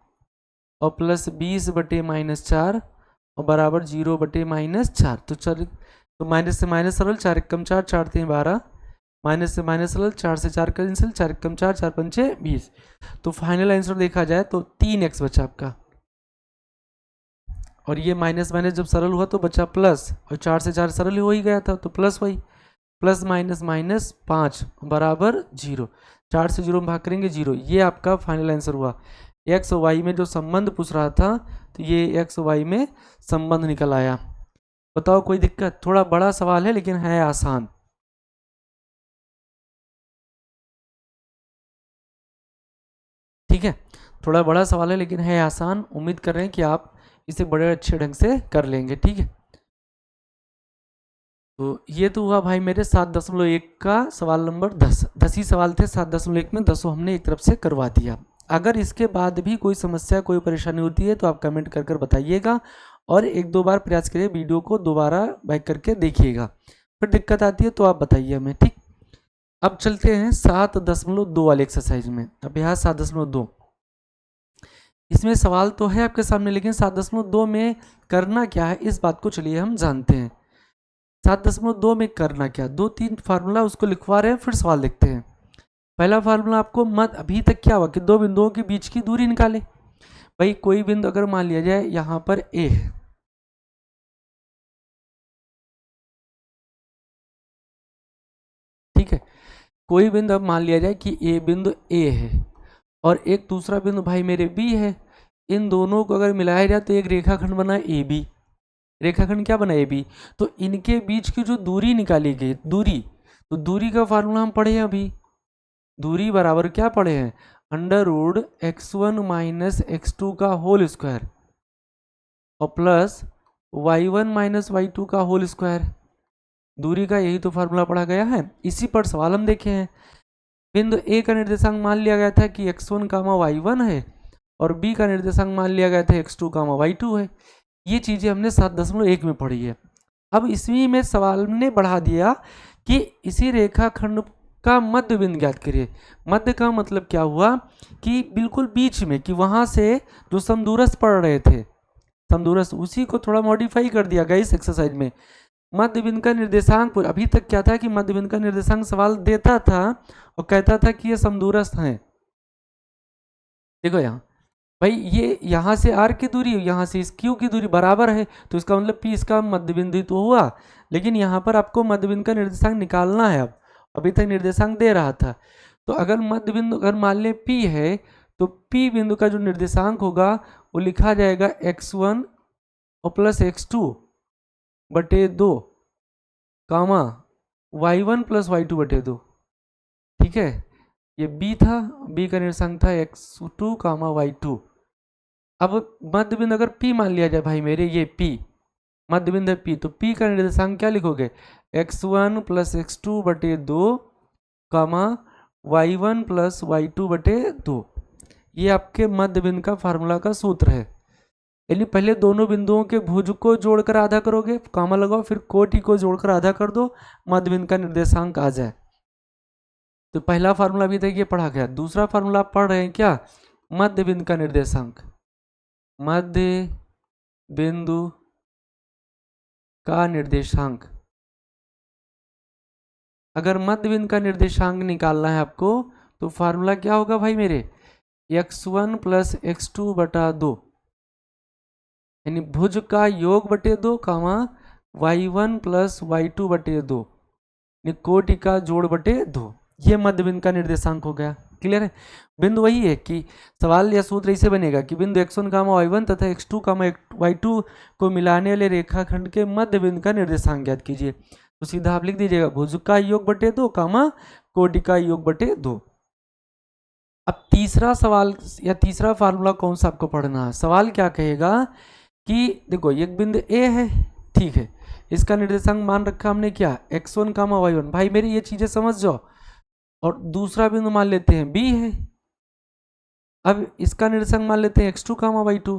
और प्लस 20 बटे -4 और बराबर 0 बटे -4। तो माइनस से माइनस सरल, 4 × 4, 4 × 12, माइनस से माइनस सरल, 4 से 4 कैंसिल, 4 × 4, 4 × 5 20। तो फाइनल आंसर देखा जाए तो 3x बचा आपका। और ये माइनस माइनस जब सरल हुआ तो बचा प्लस, और 4 से 4 सरल हो ही गया था तो प्लस वही, प्लस माइनस माइनस 5 बराबर 0। 4 से 0 में भाग करेंगे 0। ये आपका फाइनल आंसर हुआ। एक्स और वाई में जो संबंध पूछ रहा था, तो ये एक्स और वाई में संबंध निकल आया। बताओ कोई दिक्कत? थोड़ा बड़ा सवाल है लेकिन है आसान। ठीक है, थोड़ा बड़ा सवाल है लेकिन है आसान। उम्मीद कर रहे हैं कि आप इसे बड़े अच्छे ढंग से कर लेंगे। ठीक है, तो ये तो हुआ भाई मेरे 7.1 का सवाल नंबर 10। 10 ही सवाल थे 7.1 में, 10 हमने एक तरफ से करवा दिया। अगर इसके बाद भी कोई समस्या, कोई परेशानी होती है तो आप कमेंट कर कर बताइएगा, और एक दो बार प्रयास करिए, वीडियो को दोबारा बैक करके देखिएगा। फिर दिक्कत आती है तो आप बताइए हमें। ठीक, अब चलते हैं 7.2 वाले एक्सरसाइज में। अभ्यास 7.2, इसमें सवाल तो है आपके सामने, लेकिन 7.2 में करना क्या है इस बात को चलिए हम जानते हैं। 7.2 में करना क्या, 2-3 फार्मूला उसको लिखवा रहे हैं, फिर सवाल देखते हैं। पहला फार्मूला आपको मत, अभी तक क्या हुआ कि दो बिंदुओं के बीच की दूरी निकाले। भाई कोई बिंदु अगर मान लिया जाए यहां पर ए है, ठीक है, कोई बिंदु अब मान लिया जाए कि ए बिंदु ए है और एक दूसरा बिंदु भाई मेरे बी है। इन दोनों को अगर मिलाया जाए तो एक रेखाखंड बना ए बी। रेखाखंड क्या बना ए बी, तो इनके बीच की जो दूरी निकाली गई, दूरी, तो दूरी का फार्मूला हम पढ़े हैं अभी। दूरी बराबर क्या पढ़े हैं, √x1 - x2 का होल स्क्वायर और प्लस y1 - y2 का होल स्क्वायर। दूरी का यही तो फार्मूला पढ़ा गया है। इसी पर सवाल हम देखे हैं। बिंदु ए का निर्देशांक मान लिया गया था कि x1, y1 है और बी का निर्देशांक मान लिया गया था x2, y2 है। ये चीजें हमने 7.1 में पढ़ी है। अब इसी में सवाल ने बढ़ा दिया कि इसी रेखाखंड का मध्य बिंदु ज्ञात करिए। मध्य का मतलब क्या हुआ कि बिल्कुल बीच में, कि वहां से जो समदूरस्थ पढ़ रहे थे, समदूरस्थ, उसी को थोड़ा मॉडिफाई कर दिया गया इस एक्सरसाइज में। मध्य बिंदु का निर्देशांक, अभी तक क्या था कि मध्य बिंदु का निर्देशांक सवाल देता था और कहता था कि ये समदूरस्थ हैं। देखो यहाँ भाई, ये यहाँ से आर की दूरी, यहाँ से इस क्यू की दूरी बराबर है, तो इसका मतलब पी इसका मध्य बिंदु तो हुआ। लेकिन यहाँ पर आपको मध्य बिंदु का निर्देशांक निकालना है। अब अभी तक निर्देशांक दे रहा था, तो अगर मध्य बिंदु अगर मान लें पी है, तो पी बिंदु का जो निर्देशांक होगा वो लिखा जाएगा x1 और प्लस x2 बटे 2 कामा y1 + y2 बटे 2। ठीक है, ये b था, b का निर्देशांक था x2, y2। अब मध्य बिंदु अगर p मान लिया जाए भाई मेरे, ये p मध्य बिंदु p, तो p का निर्देशांक क्या लिखोगे, x1 + x2 बटे 2 कामा y1 + y2 बटे 2। ये आपके मध्य बिंदु का फार्मूला का सूत्र है। यानी पहले दोनों बिंदुओं के भुज को जोड़कर आधा करोगे, कामा लगाओ, फिर कोटि को जोड़कर आधा कर दो, मध्य बिंदु का निर्देशांक आ जाए। तो पहला फार्मूला अभी तक ये पढ़ा गया। दूसरा फार्मूला आप पढ़ रहे हैं क्या, मध्य बिंदु का निर्देशांक। मध्य बिंदु का निर्देशांक, अगर मध्य बिंदु का निर्देशांक निकालना है आपको तो फार्मूला क्या होगा भाई मेरे, x1 प्लस x2 बटा 2, यानी भुज का योग बटे 2 कामा y1 प्लस y2 बटे 2, यानी कोटि का जोड़ बटे 2। ये मध्य बिंदु का निर्देशांक हो गया। क्लियर है। बिंदु वही है कि सवाल या सूत्र ऐसे बनेगा कि बिंदु x1 कामा y1 तथा x2 कामा y2 को मिलाने वाले रेखाखंड के मध्य बिंदु का निर्देशांक ज्ञात कीजिए। तो सीधा आप लिख दीजिएगा भुज का योग बटे 2 कामा कोटि का योग बटे 2। अब तीसरा सवाल या तीसरा फार्मूला कौन सा आपको पढ़ना है। सवाल क्या कहेगा कि देखो एक बिंदु ए है, ठीक है, इसका निर्देशांक मान रखा हमने क्या, x1 कामा y1। भाई मेरी ये चीजें समझ जाओ। और दूसरा बिंदु मान लेते हैं b है, अब इसका निर्देशांक मान लेते हैं x2 कामा y2।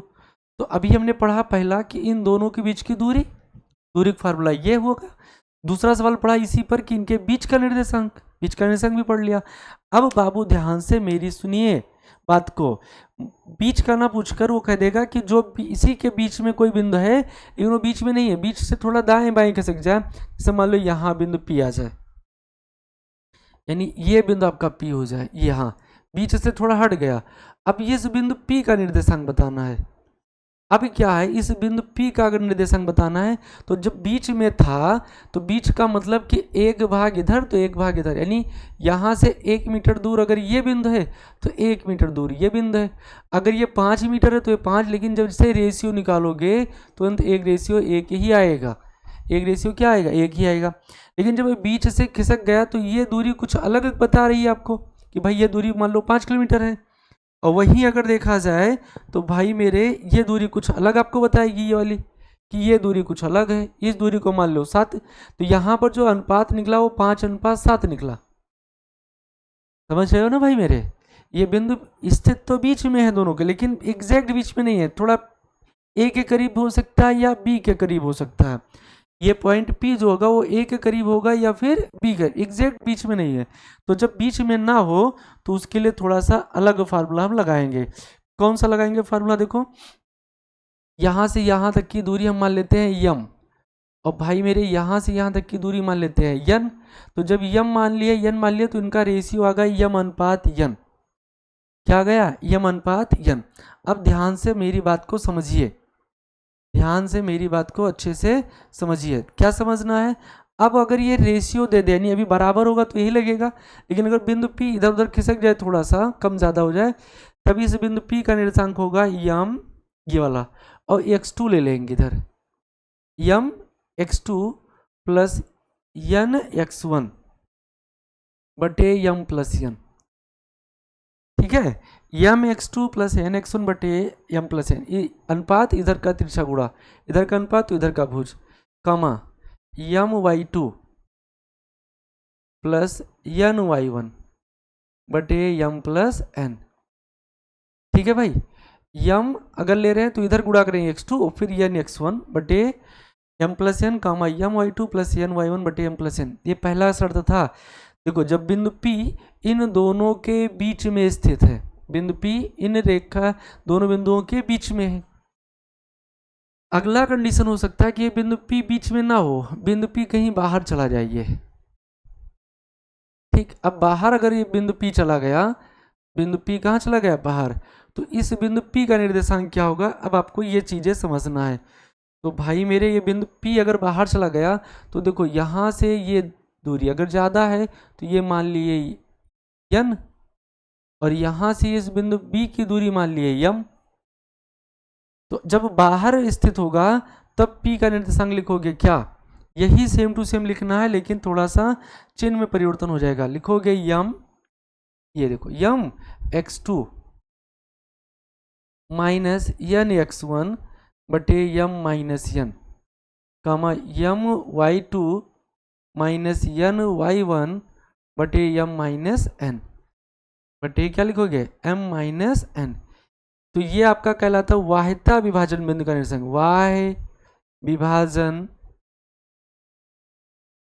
तो अभी हमने पढ़ा पहला कि इन दोनों के बीच की दूरी, दूरी का फार्मूला ये होगा। दूसरा सवाल पढ़ा इसी पर कि इनके बीच का निर्देशांक, बीच का निर्देशांक भी पढ़ लिया। अब बाबू ध्यान से मेरी सुनिए बात को, बीच का ना पूछकर वो कह देगा कि जो इसी के बीच में कोई बिंदु है, लेकिन वो बीच में नहीं है, बीच से थोड़ा दाएं बाएं खिसक जाए। जैसे मान लो यहाँ बिंदु P आ जाए, यानी ये बिंदु आपका P हो जाए, यहाँ बीच से थोड़ा हट गया। अब ये बिंदु P का निर्देशांक बताना है। अब क्या है, इस बिंदु P का अगर निर्देशांक बताना है तो जब बीच में था तो बीच का मतलब कि एक भाग इधर तो एक भाग इधर, यानी यहाँ से 1 मीटर दूर अगर ये बिंदु है तो 1 मीटर दूर ये बिंदु है। अगर ये 5 मीटर है तो ये 5, लेकिन जब से रेशियो निकालोगे तो अंत एक रेशियो एक ही आएगा, एक रेशियो क्या आएगा, एक ही आएगा। लेकिन जब बीच से खिसक गया तो ये दूरी कुछ अलग बता रही है आपको कि भाई ये दूरी मान लो 5 किलोमीटर है, और वहीं अगर देखा जाए तो भाई मेरे ये दूरी कुछ अलग आपको बताएगी, ये वाली कि ये दूरी कुछ अलग है। इस दूरी को मान लो 7, तो यहाँ पर जो अनुपात निकला वो 5:7 निकला। समझ रहे हो ना भाई मेरे। ये बिंदु स्थित तो बीच में है दोनों के, लेकिन एग्जैक्ट बीच में नहीं है, थोड़ा ए के करीब हो सकता है या बी के करीब हो सकता है। ये पॉइंट P जो होगा वो ए के करीब होगा या फिर बी के, एग्जैक्ट बीच में नहीं है। तो जब बीच में ना हो तो उसके लिए थोड़ा सा अलग फार्मूला हम लगाएंगे। कौन सा लगाएंगे फार्मूला, देखो यहाँ से यहाँ तक की दूरी हम मान लेते हैं यम, और भाई मेरे यहाँ से यहाँ तक की दूरी मान लेते हैं यन। तो जब यम मान लिया, यन मान लिया, तो इनका रेशियो आ गया यम अनुपात यन। क्या आ गया, यम अनुपात यन। अब ध्यान से मेरी बात को समझिए, ध्यान से मेरी बात को अच्छे से समझिए। क्या समझना है, अब अगर ये रेशियो दे दे, यानी अभी बराबर होगा तो यही लगेगा, लेकिन अगर बिंदु P इधर उधर खिसक जाए, थोड़ा सा कम ज़्यादा हो जाए, तभी इस बिंदु P का निर्देशांक होगा यम, ये वाला, और x2 ले लेंगे इधर, यम x2 प्लस यन x1 बटे यम प्लस यन। ठीक है, यम x2 प्लस एन x1 बटे यम प्लस एन, अनुपात इधर का तिरछा गुणा इधर का अनुपात तो इधर का भुज, कमा यम y2 प्लस यन y1 बटे यम प्लस एन। ठीक है भाई, यम अगर ले रहे हैं तो इधर गुणा करेंगे x2 और फिर यन x1 बटे यम प्लस एन, कामा यम y2 प्लस यन y1 बटे यम प्लस एन। ये पहला शर्त था। देखो जब बिंदु P इन दोनों के बीच में स्थित है, बिंदु P इन रेखा दोनों बिंदुओं के बीच में है। अगला कंडीशन हो सकता है कि ये बिंदु P बीच में ना हो, बिंदु P कहीं बाहर चला जाइए। ठीक, अब बाहर अगर ये बिंदु P चला गया, बिंदु P कहाँ चला गया, बाहर, तो इस बिंदु P का निर्देशांक क्या होगा। अब आपको ये चीजें समझना है। तो भाई मेरे ये बिंदु P अगर बाहर चला गया तो देखो यहाँ से ये दूरी अगर ज़्यादा है तो ये मान लिए यन, और यहाँ से इस बिंदु B की दूरी मान लिए यम। तो जब बाहर स्थित होगा तब P का निर्देशांक लिखोगे क्या, यही सेम टू सेम लिखना है, लेकिन थोड़ा सा चिन्ह में परिवर्तन हो जाएगा। लिखोगे यम, ये देखो यम x2 माइनस यन x1 बटे यम माइनस यन, कामा यम y2 माइनस यन y1 बटे यम माइनस एन, बटे क्या लिखोगे m माइनस एन। तो ये आपका कहलाता है वाह्यता विभाजन बिंदु का निर्देशांक, वाह्य विभाजन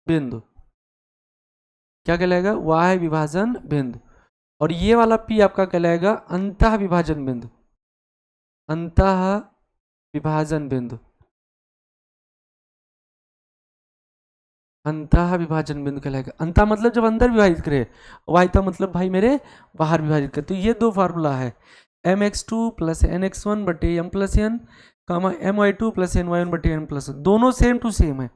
बिंदु क्या कहलाएगा, वाह्य विभाजन बिंदु। और ये वाला P आपका कहलाएगा अंतः विभाजन बिंदु, अंतः विभाजन बिंदु, अंतः विभाजन बिंदु कहलाएगा। अंतः मतलब जब अंदर विभाजित करे, वाह्यता मतलब भाई मेरे बाहर विभाजित करे। तो ये दो फार्मूला है, mx2 प्लस nx1 बटे m प्लस n, कामा my2 प्लस ny1 बटे n प्लस, दोनों सेम टू सेम है।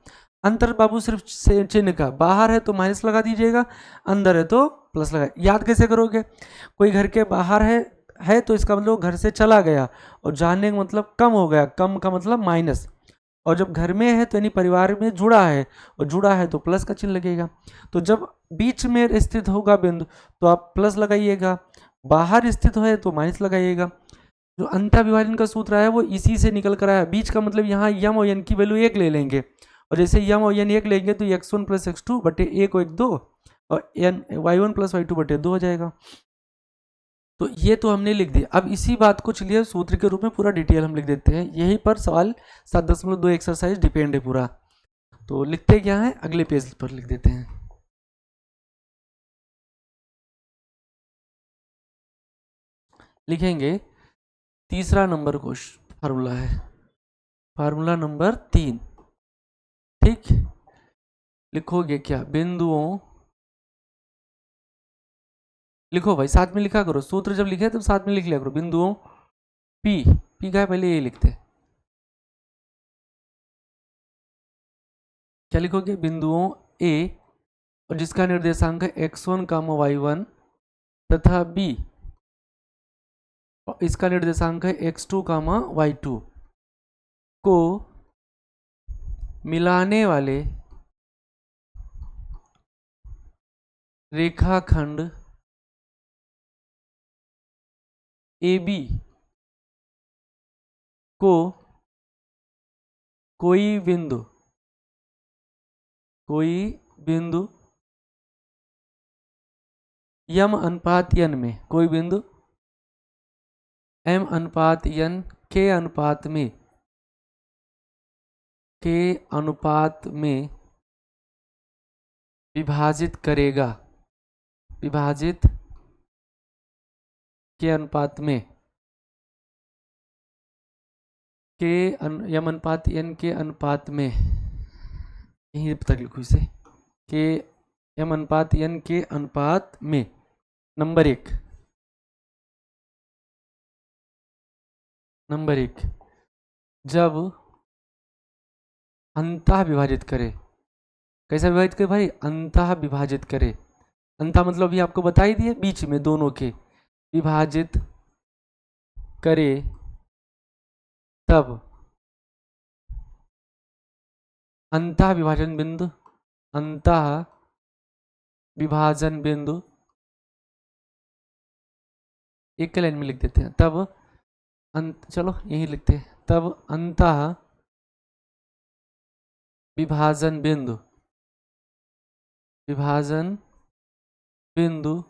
अंतर बाबू सिर्फ चिन्ह का, बाहर है तो माइनस लगा दीजिएगा, अंदर है तो प्लस लगा। याद कैसे करोगे, कोई घर के बाहर है तो इसका मतलब घर से चला गया, और जाने का मतलब कम हो गया, कम का मतलब माइनस। और जब घर में है तो यानी परिवार में जुड़ा है, और जुड़ा है तो प्लस का चिन्ह लगेगा। तो जब बीच में स्थित होगा बिंदु तो आप प्लस लगाइएगा, बाहर स्थित है तो माइनस लगाइएगा। जो अंतः विभाजन का सूत्र है वो इसी से निकल कर आया। बीच का मतलब यहाँ यम और एन की वैल्यू 1 ले लेंगे, और जैसे यम और एन 1 लेंगे तो x1 प्लस x2 बटे 1 को 1 2, और एन y1 प्लस y2 बटे 2 हो जाएगा। तो ये तो हमने लिख दिया। अब इसी बात को चलिए सूत्र के रूप में पूरा डिटेल हम लिख देते हैं। यहीं पर सवाल 7.2 एक्सरसाइज डिपेंड है पूरा। तो लिखते क्या है, अगले पेज पर लिख देते हैं। लिखेंगे तीसरा नंबर क्वेश्चन फार्मूला है, फार्मूला नंबर 3। ठीक, लिखोगे क्या, बिंदुओं, लिखो भाई साथ में लिखा करो, सूत्र जब लिखे तब साथ में लिख लिया करो। बिंदुओं पी का है, पहले ये लिखते हैं। क्या लिखोगे, बिंदुओं ए और जिसका निर्देशांक है x1 कामा y1 तथा b और इसका निर्देशांक है x2 कामा y2 को मिलाने वाले रेखाखंड AB को कोई बिंदु यम अनुपात n में, कोई बिंदु m अनुपात n के अनुपात में विभाजित करेगा, विभाजित के अनुपात में यम अनुपात n के अनुपात में, यहीं तक लिखो इसे, के यम अनुपात n के अनुपात में। नंबर एक, जब अंतः विभाजित करे, कैसा विभाजित करे भाई, अंतः विभाजित करे। अंतः मतलब भी आपको बता ही दिए, बीच में दोनों के विभाजित करे, तब अंतः विभाजन बिंदु, अंतः विभाजन बिंदु, एक लाइन में लिख देते हैं, तब चलो यही लिखते हैं, तब अंतः विभाजन बिंदु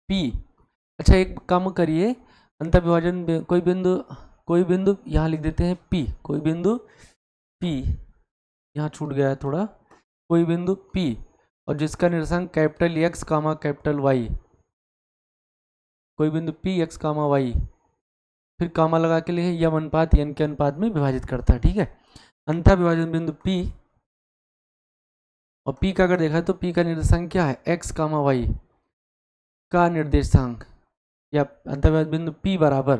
P। अच्छा एक काम करिए, अंतः विभाजन कोई बिंदु यहाँ लिख देते हैं P, कोई बिंदु P, यहाँ छूट गया है थोड़ा, कोई बिंदु P और जिसका निर्देशांक कैपिटल X कामा कैपिटल Y, कोई बिंदु P X कामा Y, फिर कामा लगा के लिए यम अनुपात n के अनुपात में विभाजित करता है। ठीक है, अंतः विभाजन बिंदु P, और P का अगर देखा है तो P का निर्देशांक क्या है, X कामा Y का निर्देशांक, या अंतः विभाजन बिंदु P बराबर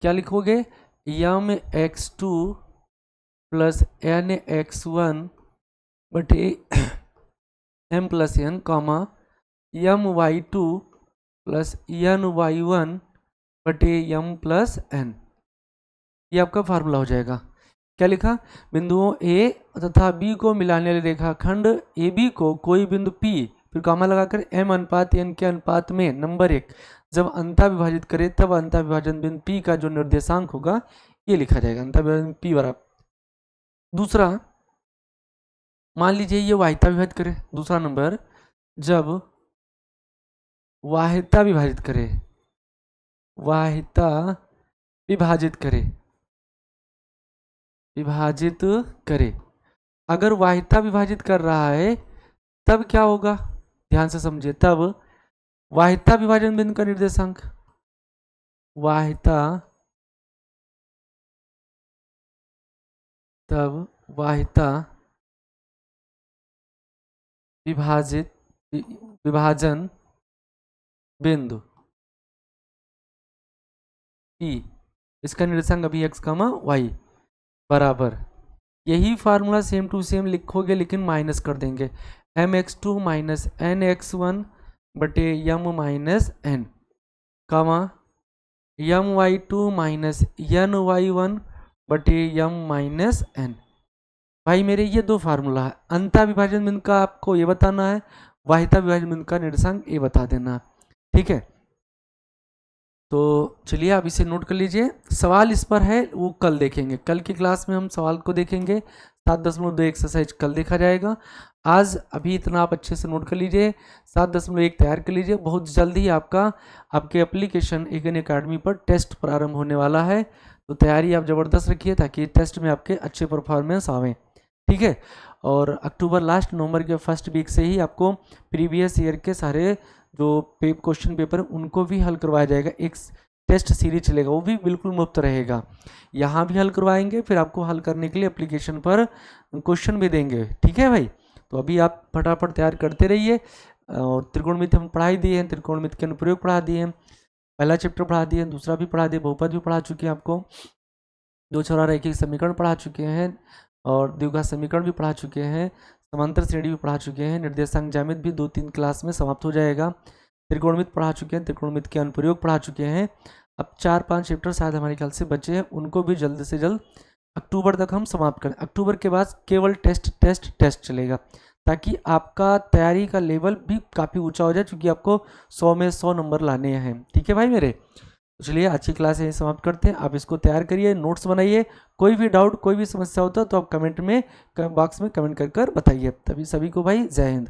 क्या लिखोगे, यम x2 प्लस n x1 बटे m प्लस n कामा यम y2 प्लस n y1 बटे m प्लस n। ये आपका फार्मूला हो जाएगा। क्या लिखा, बिंदुओं A तथा B को मिलाने वाले रेखाखंड AB को कोई बिंदु P, फिर कामा लगाकर m अनुपात n के अनुपात में, नंबर 1, जब अंतः विभाजित करे तब अंतः विभाजन बिंदु P का जो निर्देशांक होगा ये लिखा जाएगा, अंतः विभाजन P बराबर। दूसरा, मान लीजिए ये वाह्यता विभाजित करे, दूसरा नंबर, जब वाह्यता विभाजित करे, वाह्यता विभाजित करे अगर वाहिता विभाजित कर रहा है तब क्या होगा, ध्यान से समझिए। तब वाहिता विभाजन बिंदु का निर्देशांक, वाहिता, तब वाहिता विभाजित विभाजन बिंदु ई, इसका निर्देशांक अभी x, y बराबर, यही फार्मूला सेम टू सेम लिखोगे लेकिन माइनस कर देंगे, mx2 माइनस एन x1 बटे यम माइनस एन, कामा यम y2 माइनस एन y1 बटे यम माइनस एन। भाई मेरे ये दो फार्मूला है, अंतः विभाजन बिंदु का आपको ये बताना है, वाहिता विभाजन बिंदु का निर्देशांक ये बता देना, ठीक है। तो चलिए आप इसे नोट कर लीजिए। सवाल इस पर है वो कल देखेंगे, कल की क्लास में हम सवाल को देखेंगे। 7.2 एक्सरसाइज कल देखा जाएगा। आज अभी इतना आप अच्छे से नोट कर लीजिए, 7.1 तैयार कर लीजिए। बहुत जल्द ही आपके एप्लीकेशन एकन अकेडमी पर टेस्ट प्रारंभ होने वाला है, तो तैयारी आप ज़बरदस्त रखिए ताकि टेस्ट में आपके अच्छे परफॉर्मेंस आवें, ठीक है। और अक्टूबर लास्ट नवंबर के फर्स्ट वीक से ही आपको प्रीवियस ईयर के सारे जो क्वेश्चन पेपर उनको भी हल करवाया जाएगा। एक टेस्ट सीरीज चलेगा, वो भी बिल्कुल मुफ्त रहेगा। यहाँ भी हल करवाएंगे, फिर आपको हल करने के लिए एप्लीकेशन पर क्वेश्चन भी देंगे, ठीक है भाई। तो अभी आप फटाफट तैयार करते रहिए। और त्रिकोणमिति हम पढ़ा ही दिए हैं, त्रिकोणमिति के अनुप्रयोग पढ़ा दिए हैं, पहला चैप्टर पढ़ा दिए, दूसरा भी पढ़ा दिए, बहुपद भी पढ़ा चुके हैं आपको, दो छोरा रैखिक समीकरण पढ़ा चुके हैं, और द्विघात समीकरण भी पढ़ा चुके हैं, समांतर श्रेणी भी पढ़ा चुके हैं, निर्देशांक ज्यामिति भी 2-3 क्लास में समाप्त हो जाएगा, त्रिकोणमिति पढ़ा चुके हैं, त्रिकोणमिति के अनुप्रयोग पढ़ा चुके हैं। अब 4-5 चैप्टर शायद हमारे ख्याल से बचे हैं, उनको भी जल्द से जल्द अक्टूबर तक हम समाप्त करें। अक्टूबर के बाद केवल टेस्ट टेस्ट टेस्ट चलेगा, ताकि आपका तैयारी का लेवल भी काफ़ी ऊंचा हो जाए, क्योंकि आपको 100 में 100 नंबर लाने हैं, ठीक है भाई मेरे। तो चलिए आज की क्लास यहीं समाप्त करते हैं। आप इसको तैयार करिए, नोट्स बनाइए, कोई भी डाउट कोई भी समस्या होता है तो आप कमेंट में बॉक्स में कमेंट कर बताइए। तभी सभी को भाई जय हिंद।